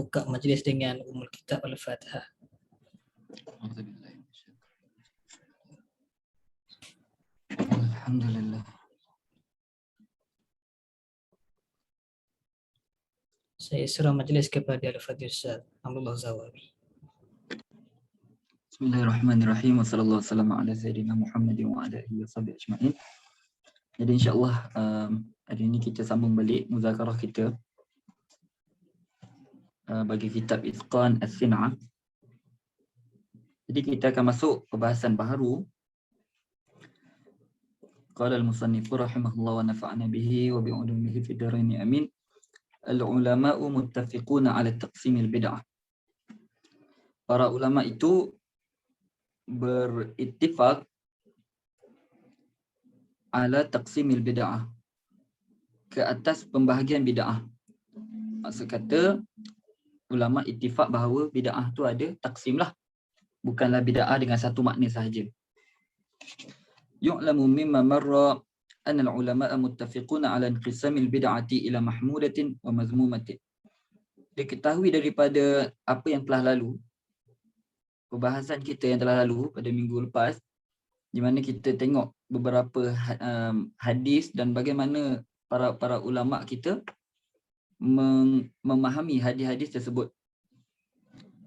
buka majlis dengan Ummul Kitab Al-Fatihah. Alhamdulillah. Saya serah majlis kepada Al-Fadhil Ustaz Abdullah Zawawi. Bismillahirrahmanirrahim. Wassallallahu ala sayyidina Muhammad wa ala alihi washabihi ajma'in. Jadi insya-Allah hari ini kita sambung balik muzakarah kita bagi kitab Itqan As-Sin'ah. Jadi kita akan masuk pembahasan baru. Qala al-musannif rahimahullah wa nafa'ana bihi wa bi'ulumihi fid dharain amin. Al-ulama'u muttafiquna 'ala taqsimil bid'ah. Para ulama itu berittifaq ala taqsimil bid'ah, ke atas pembahagian bid'ah. Maksud kata ulama ittifaq bahawa bid'ah tu ada taksim lah, bukanlah bid'ah dengan satu makna sahaja. Yu'lamu mimma marra anna al-ulama'a muttafiquna ala inqisamil bid'ati ila mahmudatin wa mazmumatin. Diketahui daripada apa yang telah lalu, perbahasan kita yang telah lalu pada minggu lepas, di mana kita tengok beberapa hadis dan bagaimana para ulama kita memahami hadis-hadis tersebut.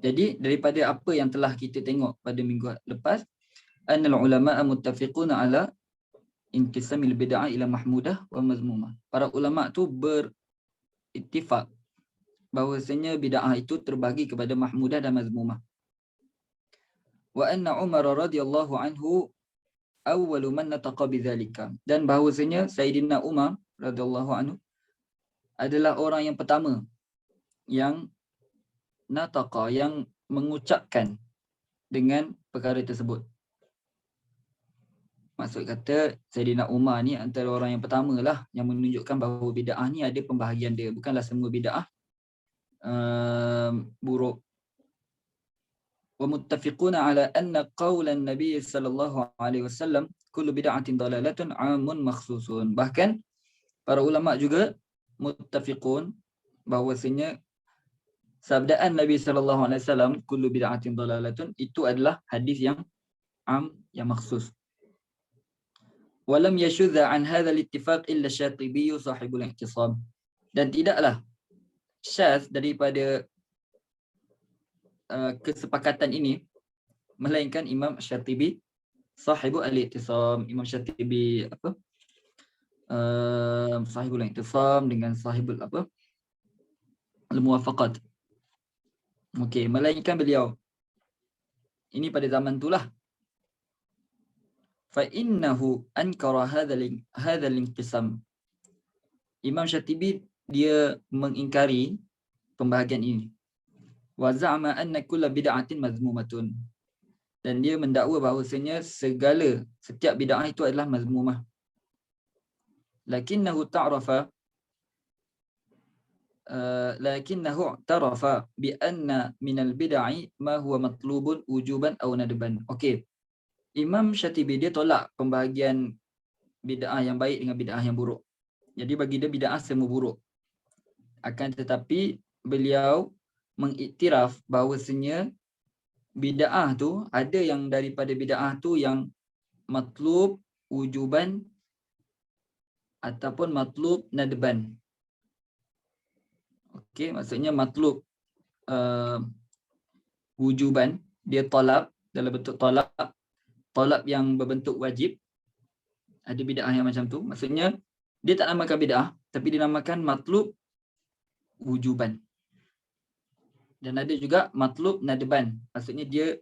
Jadi daripada apa yang telah kita tengok pada minggu lepas, annal ulama'a muttafiquna ala inqisamil bid'ah ila mahmudah wa mazmumah. Para ulama tu berittifaq bahawasanya bid'ah itu terbagi kepada mahmudah dan mazmumah. Wa anna Umar radhiyallahu anhu awwalu man nataqa bidzalika, dan bahawasanya Sayyidina Umar radhiyallahu anhu adalah orang yang pertama yang nataqa, yang mengucapkan dengan perkara tersebut. Maksud kata Sayyidina Umar ni antara orang yang pertama lah yang menunjukkan bahawa bid'ah ni ada pembahagian dia, bukanlah semua bid'ah buruk. Wa muttafiquna ala anna qawlan Nabi sallallahu alaihi wasallam kullu bid'atin dalalatun 'amun makhsusun. Bahkan para ulama juga muttafiqun bahawasanya sabdaan Nabi sallallahu alaihi wasallam kullu bid'atin dalalatun itu adalah hadis yang am, yang makhsus. Walam yashudha an hadha al-ittifaq illa Syatibi sahibul I'tisam. Dan tidaklah syadz daripada kesepakatan ini melainkan Imam Syatibi sahibul I'tisam. Imam Syatibi apa? Sahibul I'tisam dengan sahibul apa? Al-Muwafaqat. Okey, melainkan beliau. Ini pada zaman itulah. Fa innahu ankara hadha al-inqisam. Imam Syatibi dia mengingkari pembahagian ini. Wa za'ama anna kulla bid'atin mazmumatun. Dan dia mendakwa bahawasanya setiap bid'ah itu adalah mazmumah. Lakinnahu ta'rafa bi anna minal bid'ah ma huwa matlubun wujuban aw nadban. Okey. Imam Syatibi dia tolak pembahagian bid'ah yang baik dengan bid'ah yang buruk. Jadi bagi dia bid'ah semua buruk. Akan tetapi beliau mengiktiraf bahawasanya bid'ah tu ada yang daripada bid'ah tu yang matlub wujuban ataupun matlub nadban. Okey, maksudnya matlub wujuban, dia talab dalam bentuk talab yang berbentuk wajib. Ada bid'ah yang macam tu. Maksudnya dia tak namakan bid'ah, tapi dinamakan matlub wujuban. Dan ada juga matlub nadban. Maksudnya dia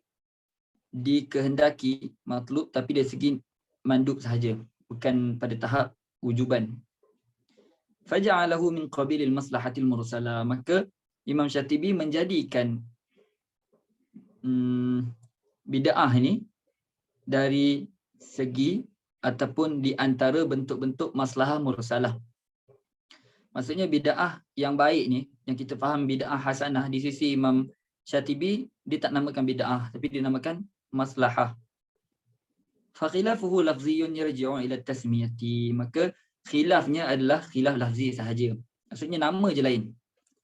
dikehendaki matlub tapi dari segi mandub sahaja, bukan pada tahap wujuban. Faja'alahu min qabilil maslahatil mursalah. Maka Imam Syatibi menjadikan bid'ah ini dari segi ataupun di antara bentuk-bentuk maslahah mursalah. Maksudnya bid'ah yang baik ni, yang kita faham bid'ah hasanah di sisi Imam Syatibi, dia tak namakan bid'ah tapi dia namakan maslahah. Fa khilafuhu lafziyyun yarji'u ila tasmiyati. Maka khilafnya adalah khilaf lafzi sahaja. Maksudnya nama je lain.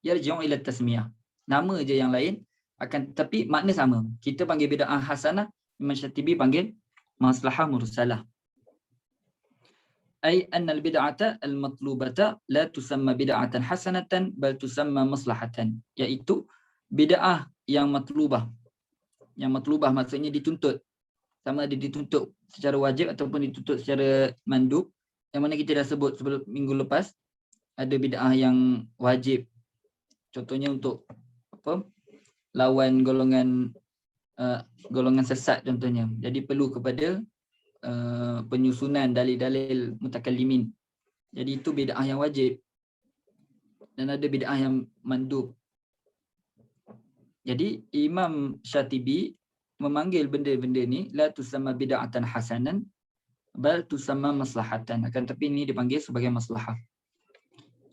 Yarji'u ila tasmiyah. nama je yang lain, akan tapi makna sama. Kita panggil bid'ah hasanah, Imam Syatibi panggil maslahah mursalah. Ay anna al-bid'ata al-matlubata la tusamma bid'atan hasanatan bal tusamma maslahatan. Iaitu bid'ah yang matlubah. Yang matlubah maksudnya dituntut. Sama ada dituntut secara wajib ataupun dituntut secara mandub. Yang mana kita dah sebut sebelum minggu lepas, ada bid'ah yang wajib. Contohnya untuk apa? Lawan golongan sesat contohnya. Jadi perlu kepada penyusunan dalil-dalil mutakallimin. Jadi itu bid'ah yang wajib. Dan ada bid'ah yang mandub. Jadi Imam Syatibi memanggil benda-benda ni la tusamma bid'atan hasanan bal tusamma maslahatan. Akan tapi ini dipanggil sebagai maslahah.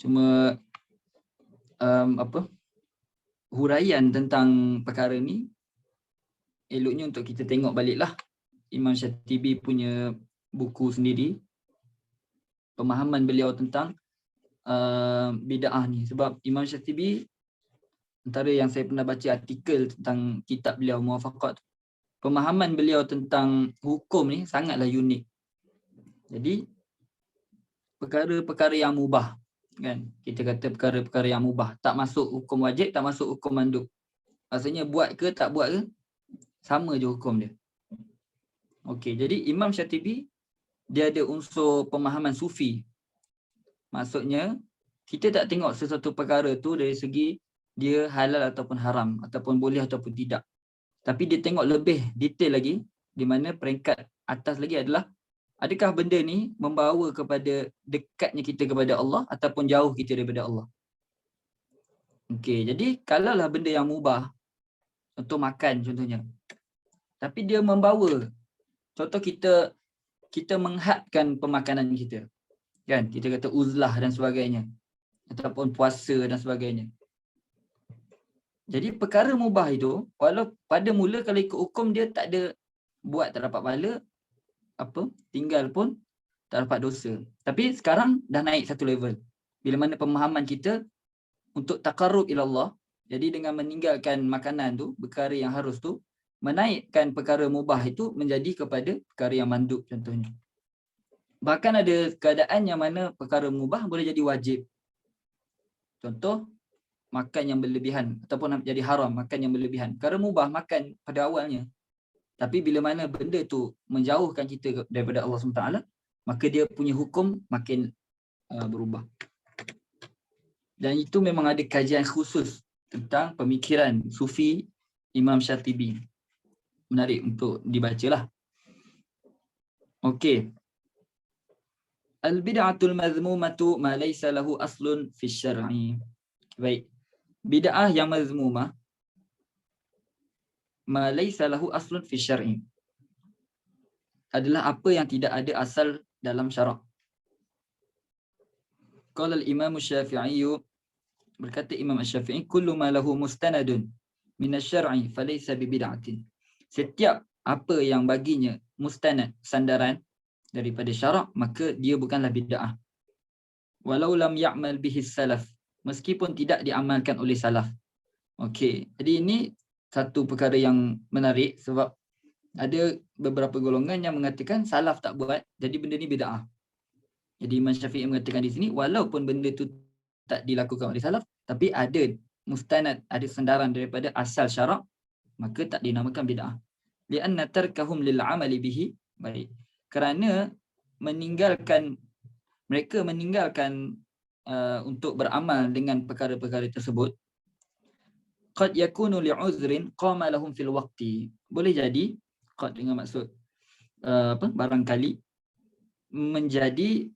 Cuma huraian tentang perkara ni eloknya untuk kita tengok baliklah Imam Syatibi punya buku sendiri, pemahaman beliau tentang bid'ah ni. Sebab Imam Syatibi, antara yang saya pernah baca artikel tentang kitab beliau Muwafaqat, pemahaman beliau tentang hukum ni sangatlah unik. Jadi perkara-perkara yang mubah, kan, kita kata perkara-perkara yang mubah, tak masuk hukum wajib, tak masuk hukum mandub. Maksudnya buat ke tak buat ke, sama je hukum dia. Okey, jadi Imam Syatibi dia ada unsur pemahaman sufi. Maksudnya kita tak tengok sesuatu perkara tu dari segi dia halal ataupun haram, ataupun boleh ataupun tidak. Tapi dia tengok lebih detail lagi, di mana peringkat atas lagi adalah adakah benda ni membawa kepada dekatnya kita kepada Allah ataupun jauh kita daripada Allah. Okey, jadi kalaulah benda yang mubah, untuk makan contohnya, tapi dia membawa, contoh kita menghadkan pemakanan kita, kan, kita kata uzlah dan sebagainya, ataupun puasa dan sebagainya. Jadi perkara mubah itu, walau pada mula kalau ikut hukum dia tak ada, buat tak dapat pahala, tinggal pun tak dapat dosa. Tapi sekarang dah naik satu level. Bila mana pemahaman kita untuk taqarrub ila Allah, jadi dengan meninggalkan makanan tu, perkara yang harus tu, menaikkan perkara mubah itu menjadi kepada perkara yang mandub contohnya. Bahkan ada keadaan yang mana perkara mubah boleh jadi wajib. Contoh, makan yang berlebihan ataupun jadi haram makan yang berlebihan. Perkara mubah makan pada awalnya. Tapi bila mana benda tu menjauhkan kita daripada Allah SWT, maka dia punya hukum makin berubah. Dan itu memang ada kajian khusus tentang pemikiran sufi Imam Syatibi. Menarik untuk dibacalah. Okey. Al-bid'atul mazmumatu ma laysa lahu aslun fi syar'i. Baik. Bid'ah yang mazmumah ma laysa lahu aslun fi syar'i adalah apa yang tidak ada asal dalam syarak. Qala al-Imam Syafi'i, berkata Imam Syafi'i, kullu ma lahu mustanadun min asy-syar'i falaysa bi bid'atin. Setiap apa yang baginya mustanad, sandaran daripada syarak, maka dia bukanlah bid'ah. Walau lam ya'mal bihi salaf, meskipun tidak diamalkan oleh salaf. Okey, jadi ini satu perkara yang menarik sebab ada beberapa golongan yang mengatakan salaf tak buat, jadi benda ni bid'ah. Jadi Imam Syafi'i mengatakan di sini, walaupun benda tu tak dilakukan oleh salaf, tapi ada mustanad, ada sandaran daripada asal syarak, maka tak dinamakan bid'ah. Li'anna tarkahum lil'amali bihi, baik, kerana mereka meninggalkan untuk beramal dengan perkara-perkara tersebut, qad yakunu li'uzrin qama lahum fil waqti. Boleh jadi, qad dengan maksud barangkali, menjadi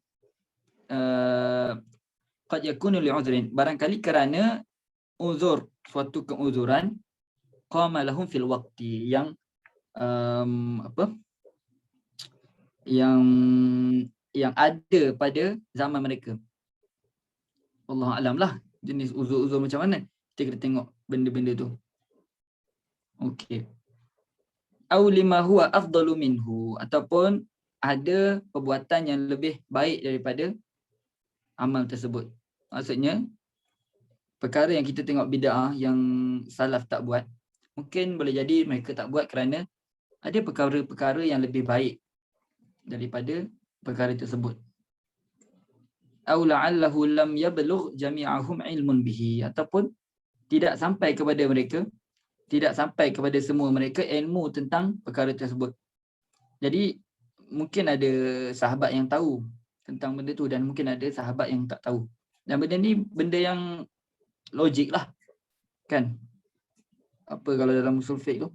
qad yakunu li'uzrin, barangkali kerana uzur, suatu keuzuran, qama lahum fil waqti, yang yang ada pada zaman mereka. Wallahu alam lah jenis uzur-uzur macam mana, kita kena tengok benda-benda tu. Okey. Au lima huwa afdalu minhu, ataupun ada perbuatan yang lebih baik daripada amal tersebut. Maksudnya perkara yang kita tengok bid'ah yang salaf tak buat, mungkin boleh jadi mereka tak buat kerana ada perkara-perkara yang lebih baik daripada perkara tersebut. Aw la'allahu lam yablugh jami'ahum ilmun bihi, ataupun tidak sampai kepada mereka, tidak sampai kepada semua mereka ilmu tentang perkara tersebut. Jadi mungkin ada sahabat yang tahu tentang benda tu dan mungkin ada sahabat yang tak tahu. Dan benda ni benda yang logik lah, kan? Apa kalau dalam usul fiqh tu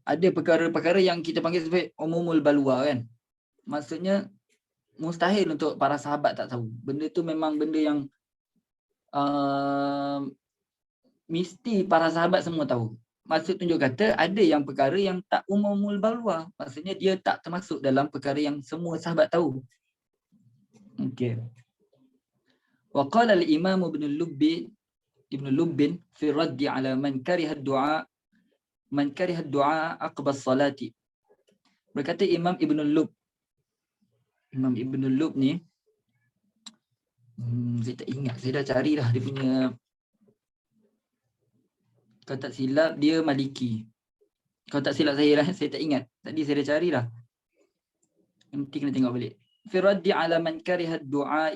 ada perkara-perkara yang kita panggil sebagai umumul balwa, kan? Maksudnya mustahil untuk para sahabat tak tahu. Benda tu memang benda yang mesti para sahabat semua tahu. Maksud tunjuk kata ada yang perkara yang tak umumul balwa. Maksudnya dia tak termasuk dalam perkara yang semua sahabat tahu. Okey. Wa qala al-Imam Ibn Lubbin fi raddi ala man kariha ad-du'a aqba as-salati. Berkata Imam Ibn Lubb. Imam Ibn Lubb ni saya tak ingat, saya dah cari dah dia punya, kalau tak silap dia Maliki. Kalau tak silap saya lah, saya tak ingat. Tadi saya dah cari dah. Nanti kena tengok balik. Fi raddi ala man kariha ad-du'a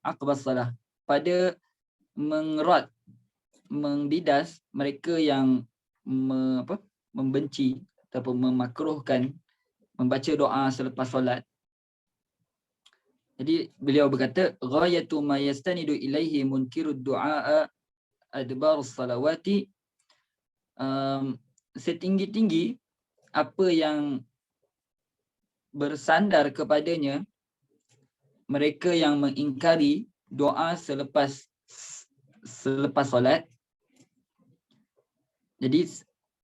aqba as-salah. Pada mengrad, membidas mereka yang membenci ataupun memakruhkan membaca doa selepas solat. Jadi beliau berkata, ghayatu ma yastanidu ilaihi munkirud du'a adbar salawati, setinggi-tinggi apa yang bersandar kepadanya mereka yang mengingkari doa selepas solat. Jadi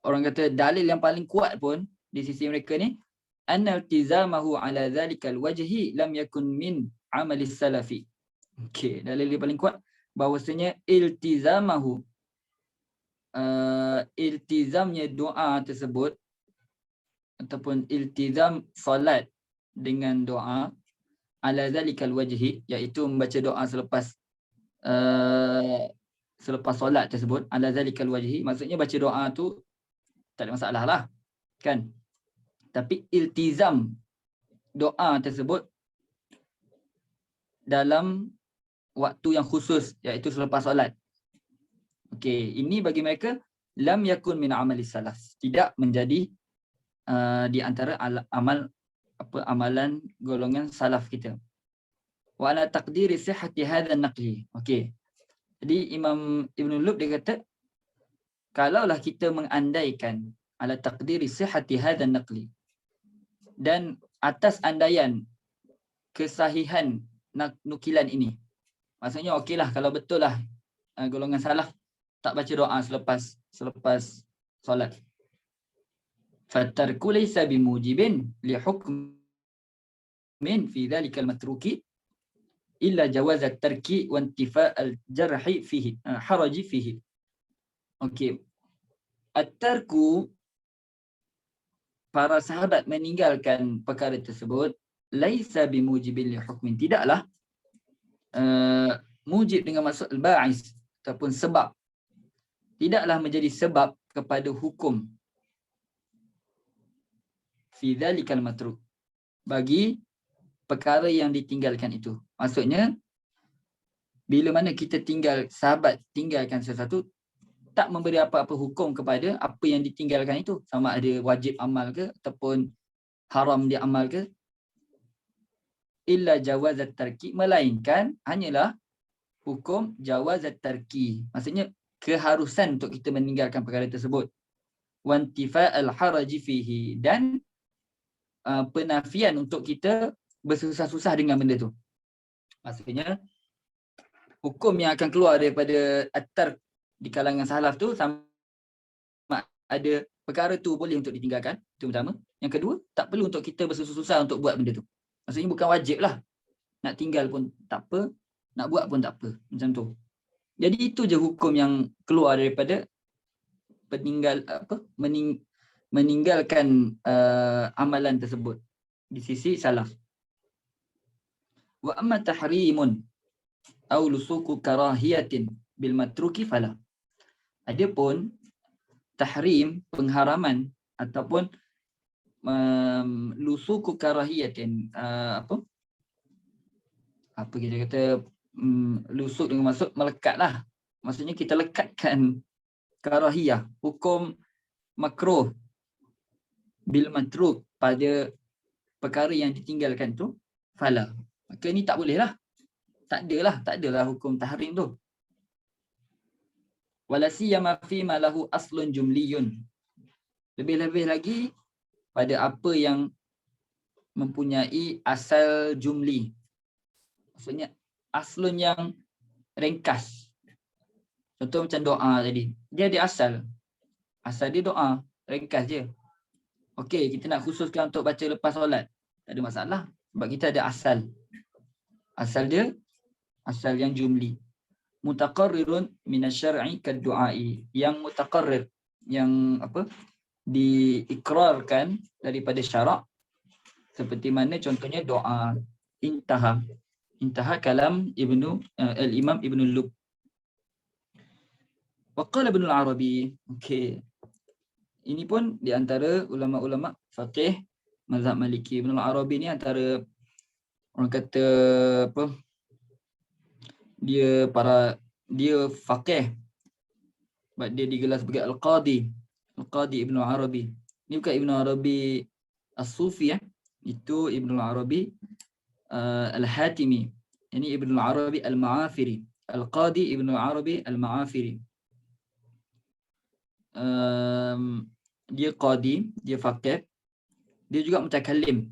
orang kata dalil yang paling kuat pun di sisi mereka ni, anna iltizamahu ala zalikal wajhi lam yakun min amali salafi. Okey, dalil yang paling kuat bahawasanya iltizamnya doa tersebut ataupun iltizam solat dengan doa ala zalikal wajhi, iaitu membaca doa selepas solat tersebut, ala zalikal wajhi, maksudnya baca doa tu tak ada masalah lah, kan? Tapi iltizam doa tersebut dalam waktu yang khusus, iaitu selepas solat. Okey, ini bagi mereka lam yakun min amali salaf, tidak menjadi di antara amalan golongan salaf kita. Wa ala taqdiri sihhati hadha an-naqli. Okey. Jadi Imam Ibn Lubb dia kata, kalaulah kita mengandaikan ala taqdiri sihhati hadha an-naqli, dan atas andaian kesahihan nukilan ini, maksudnya okeylah kalau betul lah golongan salaf tak baca doa selepas solat, fatarku laysa bimujibin li hukmin fi dhalikal matruki illa jawaz at-tarki wa intifa' al-jarhi fihi haraji fihi. Okey, at-tarku, para sahabat meninggalkan perkara tersebut, laisa bimujibin li hukmin, tidaklah mujib dengan maksud al-ba'is ataupun sebab, tidaklah menjadi sebab kepada hukum fi dhalikal matruk, bagi perkara yang ditinggalkan itu. Maksudnya bila mana kita sahabat tinggalkan sesuatu, tak memberi apa-apa hukum kepada apa yang ditinggalkan itu, sama ada wajib amal ke ataupun haram dia amal ke, illa jawazat tarki, melainkan hanyalah hukum jawazat tarki, maksudnya keharusan untuk kita meninggalkan perkara tersebut, wantifa al-haraji fihi, dan penafian untuk kita bersusah-susah dengan benda tu. Maksudnya hukum yang akan keluar daripada at-tark di kalangan salaf tu sama ada perkara tu boleh untuk ditinggalkan, itu pertama. Yang kedua, tak perlu untuk kita bersusah-susah untuk buat benda tu. Maksudnya bukan wajib lah. Nak tinggal pun tak apa, nak buat pun tak apa. Macam tu. Jadi itu je hukum yang keluar daripada meninggalkan amalan tersebut di sisi salaf. Wa amma tahrimun au lusuku karahiyatin bil matruki fala. Adapun tahrim, pengharaman ataupun lusuku karahiyatin, apa kita kata, lusuk dengan maksud melekat lah. Maksudnya kita lekatkan karahiyah, hukum makruh bil matruk pada perkara yang ditinggalkan tu, fala. Maka ni tak boleh lah. Tak adalah hukum tahrim tu. Wala siyama fi ma lahu aslun jumliyun. Lebih-lebih lagi pada apa yang mempunyai asal jumli. Maksudnya aslun yang ringkas. Contoh macam doa tadi. Dia ada asal. Asal dia doa. Ringkas je. Okey, kita nak khususkan untuk baca lepas solat. Tak ada masalah. Sebab kita ada asal. Asal dia, asal yang jumli. Mutaqarrirun minasyar'i kaddu'ai. Yang mutaqarrir, yang apa, diikrarkan daripada syarak. Seperti mana contohnya doa. Intaha kalam al-Imam Ibn Lub. Waqala Ibn al-Arabi. Okey. Ini pun di antara ulama-ulama faqih mazhab Maliki. Ibn al-Arabi ni antara orang kata apa? Dia faqih. Sebab dia digelar sebagai al-Qadi. Al-Qadi Ibn al-Arabi. Ini bukan Ibn al-Arabi as-Sufi ya. Itu Ibn al-Arabi al-Hatimi. Ini Ibn al-Arabi al-Ma'afiri. Al-Qadi Ibn al-Arabi al-Ma'afiri. Dia qadi, dia faqih, dia juga mutakallim.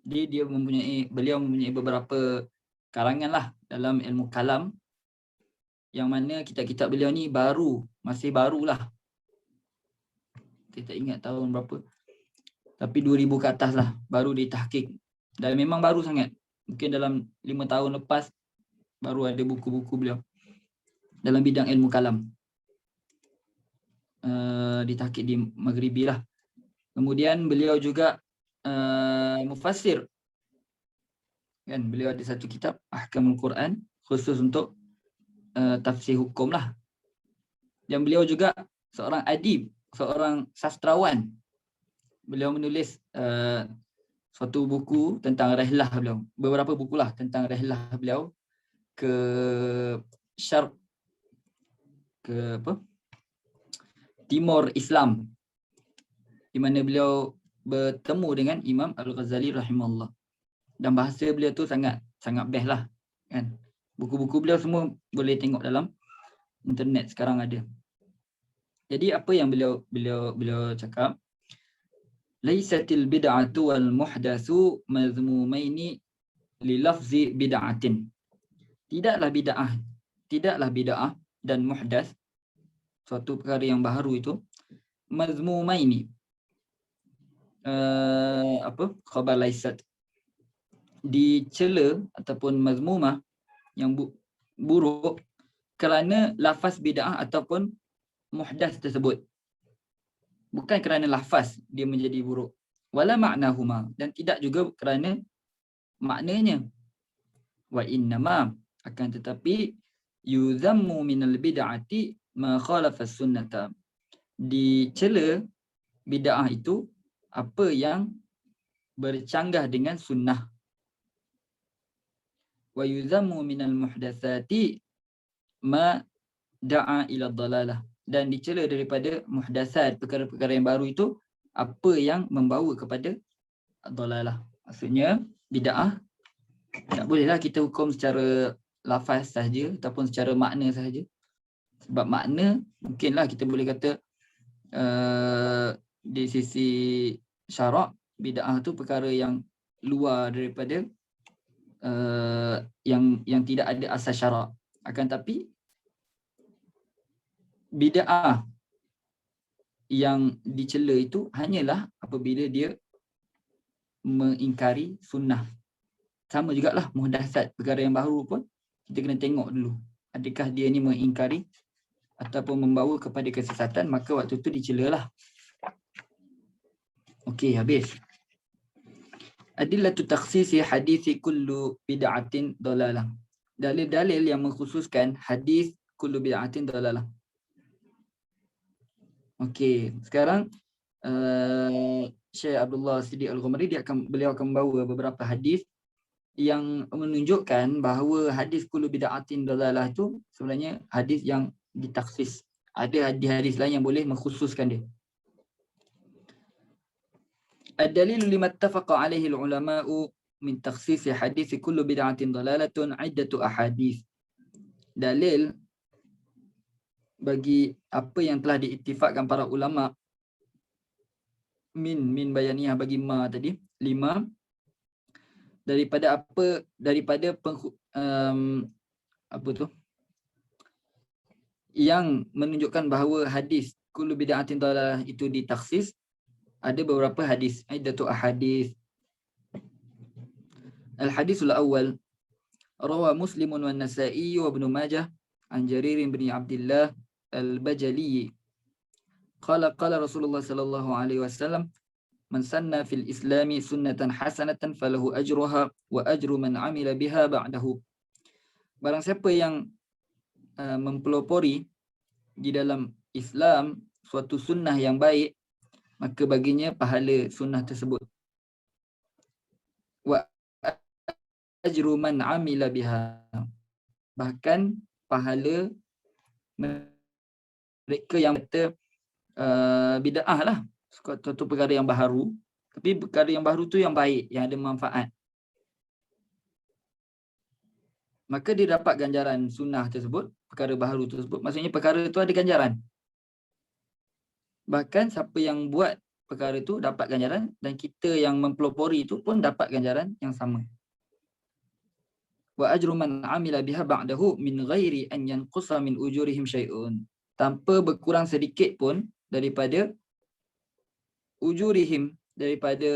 Beliau mempunyai beberapa karangan lah dalam ilmu kalam, yang mana kitab-kitab beliau ni masih barulah. Saya tak ingat tahun berapa, tapi 2000 ke atas lah baru ditahqiq, dan memang baru sangat. Mungkin dalam 5 tahun lepas baru ada buku-buku beliau dalam bidang ilmu kalam. Ditahqiq di Maghribi lah. Kemudian beliau juga mufassir. Kan beliau ada satu kitab Ahkamul Quran khusus untuk tafsir hukum lah. Dan beliau juga seorang adib, seorang sastrawan. Beliau menulis suatu buku tentang rihlah beliau. Beberapa buku lah tentang rihlah beliau ke Syarq, ke apa? Timur Islam, di mana beliau bertemu dengan Imam Al-Ghazali rahimahullah. Dan bahasa beliau tu sangat best lah, kan. Buku-buku beliau semua boleh tengok dalam internet sekarang ada. Jadi apa yang beliau cakap, laisatil bid'atu wal muhdatsu mazmumaini li lafzi bid'atin. Tidaklah bid'ah dan muhdats, suatu perkara yang baru itu, mazmumaini, khabar laisat, dicela ataupun mazmumah, yang buruk kerana lafaz bid'ah ataupun muhdats tersebut. Bukan kerana lafaz dia menjadi buruk. Wala ma'nahuma, dan tidak juga kerana maknanya. Wa innama, akan tetapi, yuzammu minal bid'ati ma khalafa sunnata. Dicela bid'ah itu apa yang bercanggah dengan sunnah. Wa yuzammu minal muhdatsati ma da'a ila dhalalah. Dan dicela daripada muhdatsat, perkara-perkara yang baru itu apa yang membawa kepada dhalalah. Maksudnya bid'ah tak bolehlah kita hukum secara lafaz sahaja ataupun secara makna sahaja. Sebab makna mungkinlah kita boleh kata di sisi syarak, bid'ah tu perkara yang luar daripada yang tidak ada asas syarak. Akan tapi bid'ah yang dicela itu hanyalah apabila dia mengingkari sunnah. Sama jugalah muhdatsat, perkara yang baru pun kita kena tengok dulu, adakah dia ni mengingkari ataupun membawa kepada kesesatan, maka waktu tu dicelalah. Okey, habis. Adillatu takhsisi hadithi kullu bid'atin dalalah. dalil-dalil yang mengkhususkan hadis kullu bid'atin dalalah. Okey, sekarang Syekh Abdullah Siddiq Al-Ghumari beliau akan membawa beberapa hadis yang menunjukkan bahawa hadis kullu bid'atin dalalah itu sebenarnya hadis yang ditaksis. Ada hadis-hadis lain yang boleh mengkhususkan dia. Ad-dalilu lima ittafaqa alaihi al-ulama'u min takhsis hadis kullu bid'atin dalalatun iddatu ahadith. Dalil bagi apa yang telah diittifakkan para ulama min bayaniyah bagi ma tadi 5 daripada apa tu yang menunjukkan bahawa hadis kullu bid'atin dalalah itu ditaksis. Ada beberapa hadis, iddatu ahadith. Al-hadisul awal rawa Muslimun wa Nasa'i wa Ibnu Majah an Jarir bin Abdullah Al-Bajali qala Rasulullah sallallahu alaihi wasallam man sanna fil islami sunnatan hasanatan falahu ajruha wa ajru man amila biha ba'dahu. Barang siapa yang mempelopori di dalam Islam suatu sunnah yang baik, maka baginya pahala sunnah tersebut. Wa ajru man amila biha, bahkan pahala mereka yang kata bid'ah lah, suatu perkara yang baharu, tapi perkara yang baharu tu yang baik, yang ada manfaat, maka dia dapat ganjaran sunnah tersebut, perkara baharu tersebut. Maksudnya perkara itu ada ganjaran. Bahkan siapa yang buat perkara itu dapat ganjaran, dan kita yang mempelopori itu pun dapat ganjaran yang sama. Wa ajru man amila biha ba'dahu min ghairi an yanqusa min ujurihim syai'un. Tanpa berkurang sedikit pun daripada ujurihim, daripada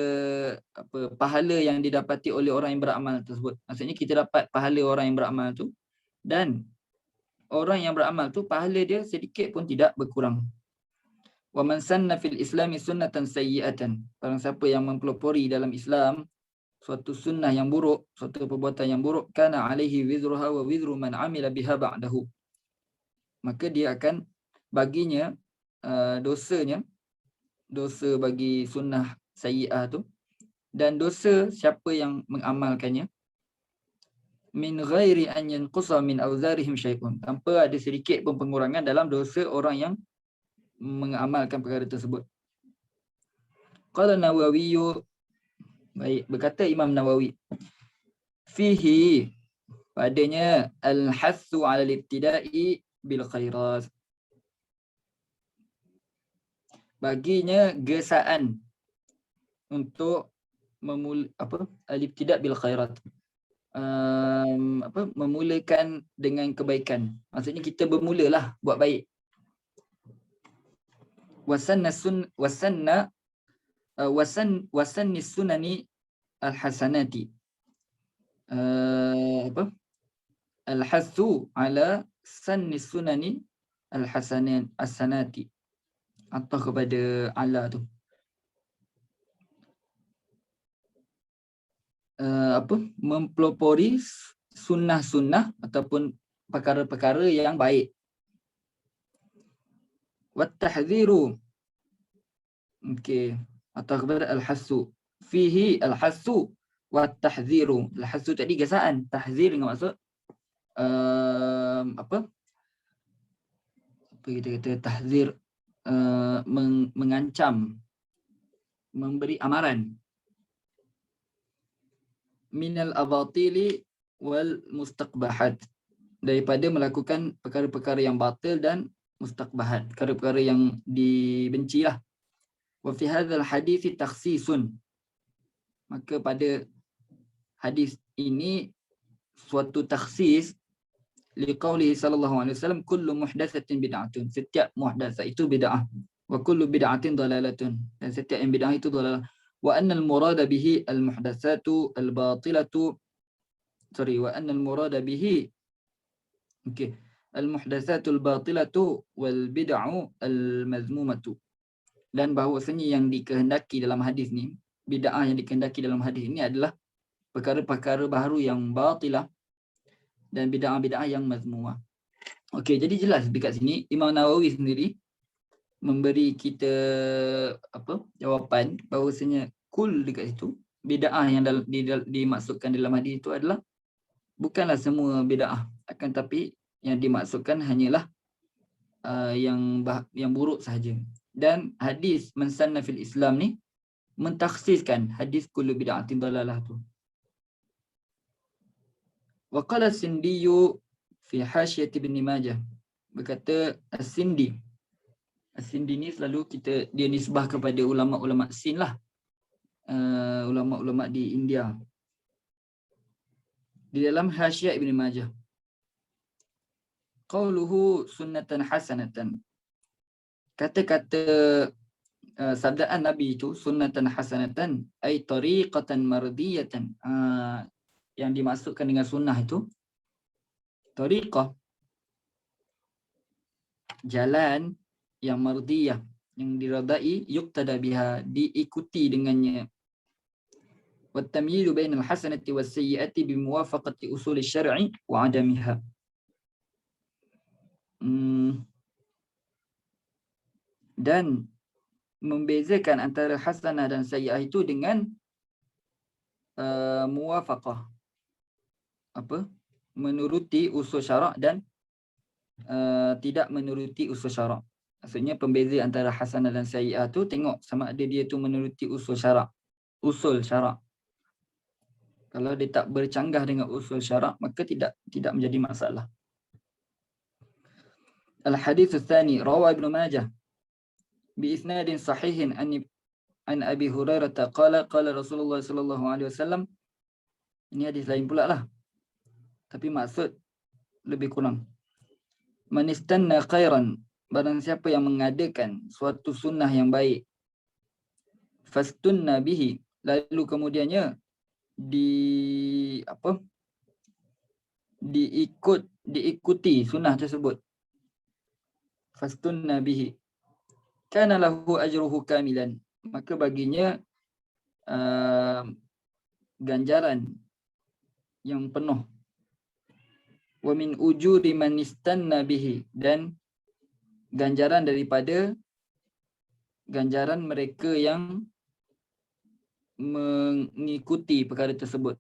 pahala yang didapati oleh orang yang beramal tersebut. Maksudnya kita dapat pahala orang yang beramal tu, dan orang yang beramal tu pahala dia sedikit pun tidak berkurang. Wa man sanna fil islami sunnatan sayyi'atan. Barang siapa yang mempelopori dalam Islam suatu sunnah yang buruk, suatu perbuatan yang buruk, kana alaihi wizruha wa wizru man amila biha ba'dahu. Maka dia akan baginya dosanya, dosa bagi sunnah sayyi'ah tu, dan dosa siapa yang mengamalkannya, min ghairi an yanqusa min awzarihim syai'un, tanpa ada sedikit pun pengurangan dalam dosa orang yang mengamalkan perkara tersebut. Qala Nawawi, baik, berkata Imam Nawawi, fihi, padanya al-hassu 'ala al-ibtida'i bil khairat, baginya gesaan untuk al-ibtida' bil khairat, memulakan dengan kebaikan. Maksudnya kita bermulalah buat baik. Wasanni sunani al-hasanati, al-hassu ala sanni sunani al-hasanati, atau kepada ala tu mempelopori sunnah-sunnah ataupun perkara-perkara yang baik. Wat tahdziru, okey, atau kepada al-hassu, fihi al-hassu wat tahdziru. Al-hassu tadi gesaan, tahzir dengan maksud apa kita kata tahzir, mengancam, memberi amaran. Minal abatili wal mustaqbahat, daripada melakukan perkara-perkara yang batil dan mustaqbahat, perkara-perkara yang dibencilah. Wa fi hadzal hadits takhsisun, maka pada hadis ini suatu takhsis, liqaulihi sallallahu alaihi wasallam, kullu muhdatsatin bid'atun, setiap muhdatsah itu bid'ah, wa kullu bid'atin dalalatun, dan setiap yang bid'ah itu dalalah. Wa annal murada bihi al muhdatsatu al batilatu, wa annal murada bihi, okey, al muhdatsatul batilatu wal bid'u al mazmumatu, dan bahawasanya yang dikehendaki dalam hadis ni, bid'ah yang dikehendaki dalam hadis ini adalah perkara-perkara baharu yang batilah dan bid'ah-bid'ah yang mazmumah. Okey, jadi jelas dekat sini Imam Nawawi sendiri memberi kita jawapan bahawasanya kul dekat situ bid'ah yang dimaksudkan dalam hadis itu adalah bukanlah semua bid'ah, akan tapi yang dimaksudkan hanyalah yang buruk sahaja. Dan hadis man sanna fil Islam ni mentakhsiskan hadis kullu bid'atin dalalah tu. Wa qala as-Sindiyu fi Hasyiyah Ibn Majah, berkata As-Sindi ni selalu dia nisbah kepada ulama-ulama Sin lah, ulama-ulama di India. Di dalam Hasyiyah Ibn Majah, qauluhu sunnatan hasanatan, kata-kata sabdaan Nabi itu sunnatan hasanatan ay tariqatan mardiyatan. Yang dimaksudkan dengan sunnah itu tariqah, jalan yang mardiyah, yang diradai, yuqtada biha, diikuti dengannya. Wa tamyizu bainal hasanati was sayyiati bi muwafaqati usul syar'i wa adamiha. Dan membezakan antara hasanah dan sayyi'ah itu dengan muwafaqah, menuruti usul syarak dan tidak menuruti usul syarak. Maksudnya pembeza antara hasanah dan sayyi'ah tu tengok sama ada dia tu menuruti usul syarak. Kalau dia tak bercanggah dengan usul syarak, maka tidak menjadi masalah. Al-hadits tsani rawa Ibn Majah bi isnadin sahihin an Abi Hurairah qala Rasulullah sallallahu alaihi wasallam. Ini hadis lain pula lah, tapi maksud lebih kurang. Man istanna khairan, barang siapa yang mengadakan suatu sunnah yang baik, fastunna bihi, lalu kemudiannya diikuti sunnah tersebut, fastunna bihi, kana lahu ajruhu kamilan, maka baginya ganjaran yang penuh. Wa min ujuri man istanna bihi, dan ganjaran daripada ganjaran mereka yang mengikuti perkara tersebut.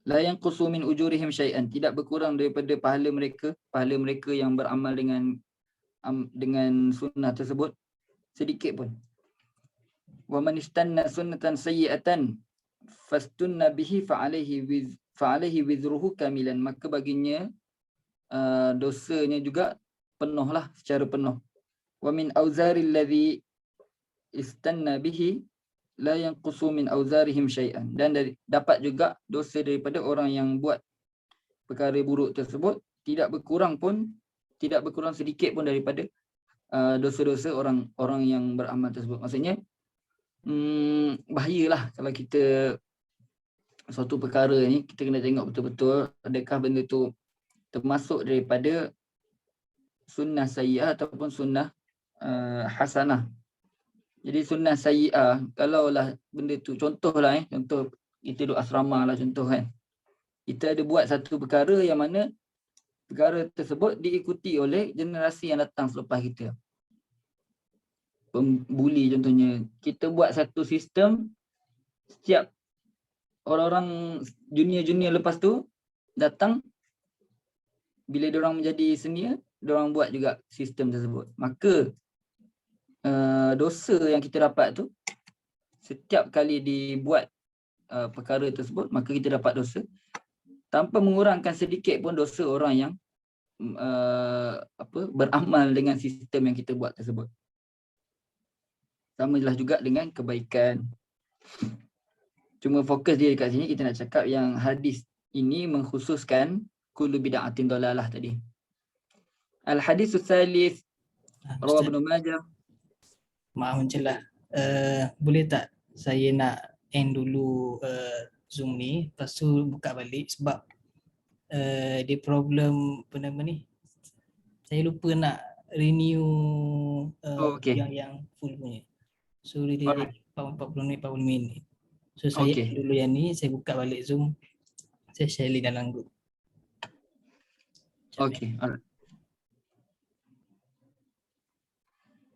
La yanqusu min ujurihim syai'an, tidak berkurang daripada pahala mereka yang beramal dengan sunnah tersebut sedikit pun. Wa man istanna sunnatan sayyi'atan fastunna bihi fa'alaihi wizruhu kamilan, maka baginya dosanya juga penuhlah, secara penuh. Wa min auzaril ladzi istanna bihi la yanqusu min auzarihim syai'an, dan dapat juga dosa daripada orang yang buat perkara buruk tersebut tidak berkurang sedikit pun daripada dosa-dosa orang yang beramal tersebut. Maksudnya bahayalah kalau kita suatu perkara ni kita kena tengok betul-betul adakah benda tu termasuk daripada sunnah sayyi'ah ataupun sunnah hasanah. Jadi sunnah sayyi'ah, kalaulah benda tu, contoh kita duduk asrama lah contoh kan, kita ada buat satu perkara yang mana perkara tersebut diikuti oleh generasi yang datang selepas kita. Pembuli contohnya, kita buat satu sistem, setiap orang-orang junior lepas tu datang, bila diorang menjadi senior, diorang buat juga sistem tersebut. Maka dosa yang kita dapat tu, setiap kali dibuat perkara tersebut, maka kita dapat dosa tanpa mengurangkan sedikit pun dosa orang yang beramal dengan sistem yang kita buat tersebut. Sama juga dengan kebaikan. Cuma fokus dia dekat sini, kita nak cakap yang hadis ini mengkhususkan kullu bid'atin dalalah tadi. Al-haditsus tsalits rawa Ibn Majah. Maaf mencelah. Boleh tak saya nak end dulu Zoom ni, lepas tu buka balik sebab dia problem apa nama ni, saya lupa nak renew Okay. yang full punya. So dia 40 minit. So saya end dulu yang ni, saya buka balik Zoom, saya share link dalam group. Jom, Okay, alright.